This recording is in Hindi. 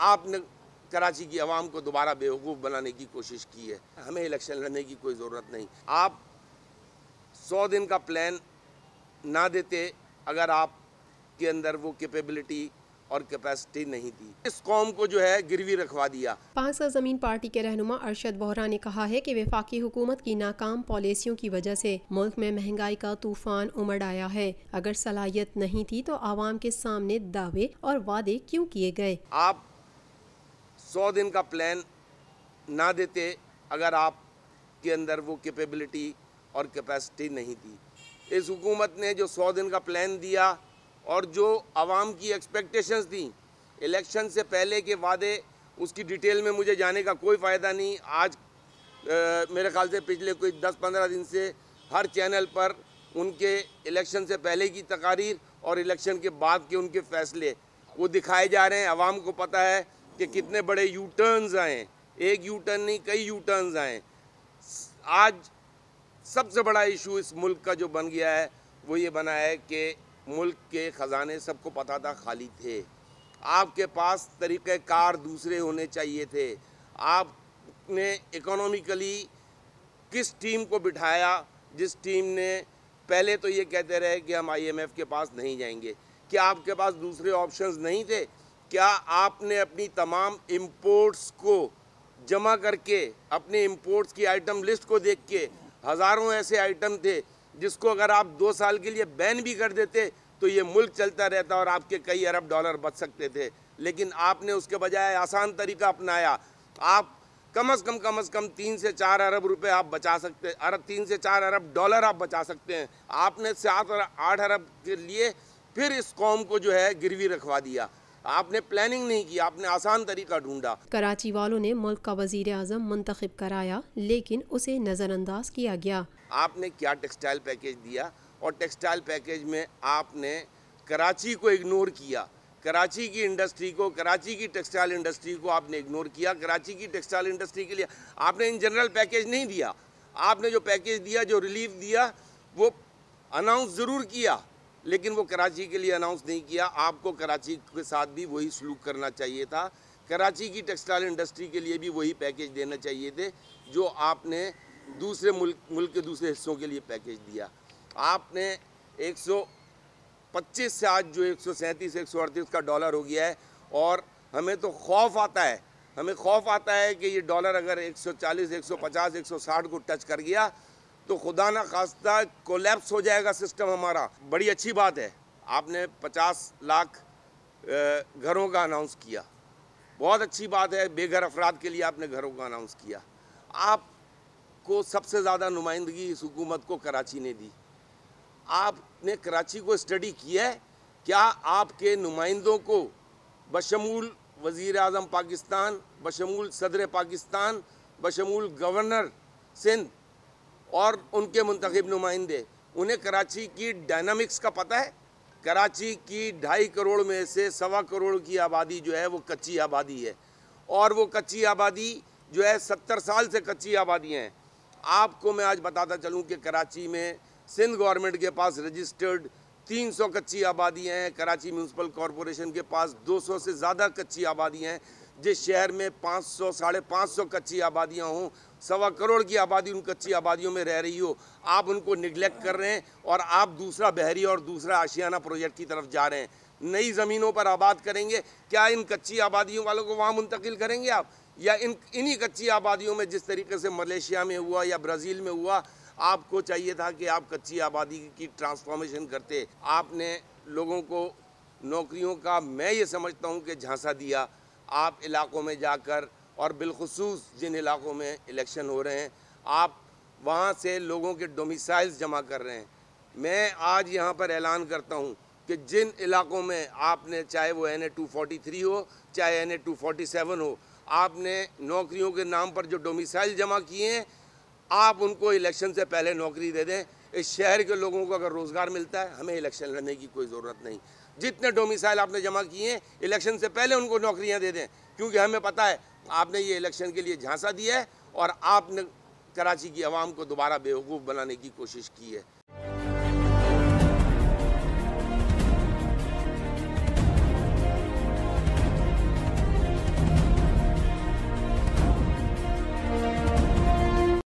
आपने कराची की आवाम को दोबारा बेवकूफ़ बनाने की कोशिश की है। हमें इलेक्शन लड़ने की कोई ज़रूरत नहीं। आप 100 दिन का प्लान ना देते अगर आपके अंदर वो कैपेबिलिटी और कैपेसिटी नहीं थी। इस कौम को जो है गिरवी रखवा दिया। पाक ज़मीन पार्टी के रहनुमा अरशद बोहरा ने कहा है कि वफाकी हुकूमत की नाकाम पॉलिसियों की वजह से मुल्क में महंगाई का तूफान उमड़ आया है। अगर सलाहियत नहीं थी तो आवाम के सामने दावे और वादे क्यों किए गए? आप 100 दिन का प्लान ना देते अगर आपके अंदर वो कैपेबिलिटी और कैपेसिटी नहीं थी। इस हुकूमत ने जो 100 दिन का प्लान दिया और जो आवाम की एक्सपेक्टेशंस थी, इलेक्शन से पहले के वादे, उसकी डिटेल में मुझे जाने का कोई फ़ायदा नहीं। आज मेरे ख्याल से पिछले कोई 10-15 दिन से हर चैनल पर उनके इलेक्शन से पहले की तकारीर और इलेक्शन के बाद के उनके फ़ैसले वो दिखाए जा रहे हैं। आवाम को पता है कि कितने बड़े यू टर्न्स आए, एक यू टर्न नहीं कई यू टर्न्स आए। आज सबसे बड़ा इशू इस मुल्क का जो बन गया है वो ये बना है कि मुल्क के ख़जाने सबको पता था खाली थे। आपके पास तरीक़ेकार दूसरे होने चाहिए थे। आपने इकोनॉमिकली किस टीम को बिठाया जिस टीम ने पहले तो ये कहते रहे कि हम IMF के पास नहीं जाएंगे। क्या आपके पास दूसरे ऑप्शंस नहीं थे? क्या आपने अपनी तमाम इंपोर्ट्स को जमा करके अपने इंपोर्ट्स की आइटम लिस्ट को देख के हज़ारों ऐसे आइटम थे जिसको अगर आप 2 साल के लिए बैन भी कर देते तो ये मुल्क चलता रहता और आपके कई अरब डॉलर बच सकते थे। लेकिन आपने उसके बजाय आसान तरीका अपनाया। आप कम से कम 3 से 4 अरब रुपए आप बचा सकते, 3 से 4 अरब डॉलर आप बचा सकते हैं। आपने 7 और 8 अरब के लिए फिर इस कौम को जो है गिरवी रखवा दिया। आपने प्लानिंग नहीं की, आपने आसान तरीका ढूंढा। कराची वालों ने मुल्क का वजीर आज़म मुंतखब कराया लेकिन उसे नज़रअंदाज किया गया। आपने क्या टेक्सटाइल पैकेज दिया और टेक्सटाइल पैकेज में आपने कराची को इग्नोर किया। कराची की इंडस्ट्री को, कराची की टेक्सटाइल इंडस्ट्री को आपने इग्नोर किया। कराची की टेक्सटाइल इंडस्ट्री के लिए आपने इन जनरल पैकेज नहीं दिया। आपने जो पैकेज दिया, जो रिलीफ दिया, वो अनाउंस ज़रूर किया लेकिन वो कराची के लिए अनाउंस नहीं किया। आपको कराची के साथ भी वही सलूक करना चाहिए था। कराची की टेक्सटाइल इंडस्ट्री के लिए भी वही पैकेज देना चाहिए थे जो आपने दूसरे मुल्क के दूसरे हिस्सों के लिए पैकेज दिया। आपने 125 से आज जो 137 138 का डॉलर हो गया है और हमें तो खौफ आता है, हमें खौफ आता है कि ये डॉलर अगर 140 150 160 को टच कर गया तो खुदा ना खास्ता कोलैप्स हो जाएगा सिस्टम हमारा। बड़ी अच्छी बात है आपने 50 लाख घरों का अनाउंस किया, बहुत अच्छी बात है। बेघर अफराद के लिए आपने घरों का अनाउंस किया। आपको सबसे ज़्यादा नुमाइंदगी इस हुकूमत को कराची ने दी। आपने कराची को स्टडी किया है? क्या आपके नुमाइंदों को बशमूल वज़ीर आज़म पाकिस्तान, बशमूल सदर पाकिस्तान, बशमूल गवर्नर सिंध और उनके मुंतखब नुमाइंदे, उन्हें कराची की डायनामिक्स का पता है? कराची की 2.5 करोड़ में से 1.25 करोड़ की आबादी जो है वो कच्ची आबादी है और वो कच्ची आबादी जो है 70 साल से कच्ची आबादियाँ हैं। आपको मैं आज बताता चलूँ कि कराची में सिंध गवर्नमेंट के पास रजिस्टर्ड 300 कच्ची आबादियाँ हैं। कराची म्यूनसिपल कॉरपोरेशन के पास 200 से ज़्यादा कच्ची आबादियाँ हैं। जिस शहर में 500 550 कच्ची आबादियाँ हों, 1.25 करोड़ की आबादी उन कच्ची आबादियों में रह रही हो, आप उनको निगलेक्ट कर रहे हैं और आप दूसरा बहरी और दूसरा आशियाना प्रोजेक्ट की तरफ जा रहे हैं। नई ज़मीनों पर आबाद करेंगे, क्या इन कच्ची आबादियों वालों को वहाँ मुंतकिल करेंगे आप? या इन्हीं कच्ची आबादियों में जिस तरीके से मलेशिया में हुआ या ब्राज़ील में हुआ, आपको चाहिए था कि आप कच्ची आबादी की ट्रांसफॉर्मेशन करते। आपने लोगों को नौकरियों का मैं ये समझता हूँ कि झांसा दिया। आप इलाक़ों में जाकर और बिलखुसूस जिन इलाक़ों में इलेक्शन हो रहे हैं, आप वहाँ से लोगों के डोमिसाइल्स जमा कर रहे हैं। मैं आज यहाँ पर ऐलान करता हूँ कि जिन इलाक़ों में आपने, चाहे वो NA 243 हो चाहे NA 247 हो, आपने नौकरियों के नाम पर जो डोमिसाइल जमा किए हैं, आप उनको इलेक्शन से पहले नौकरी दे दें। इस शहर के लोगों को अगर रोज़गार मिलता है, हमें इलेक्शन लड़ने की कोई ज़रूरत नहीं। जितने डोमिसाइल आपने जमा किए हैं, इलेक्शन से पहले उनको नौकरियां दे दें, क्योंकि हमें पता है आपने ये इलेक्शन के लिए झांसा दिया है और आपने कराची की आवाम को दोबारा बेवकूफ़ बनाने की कोशिश की है।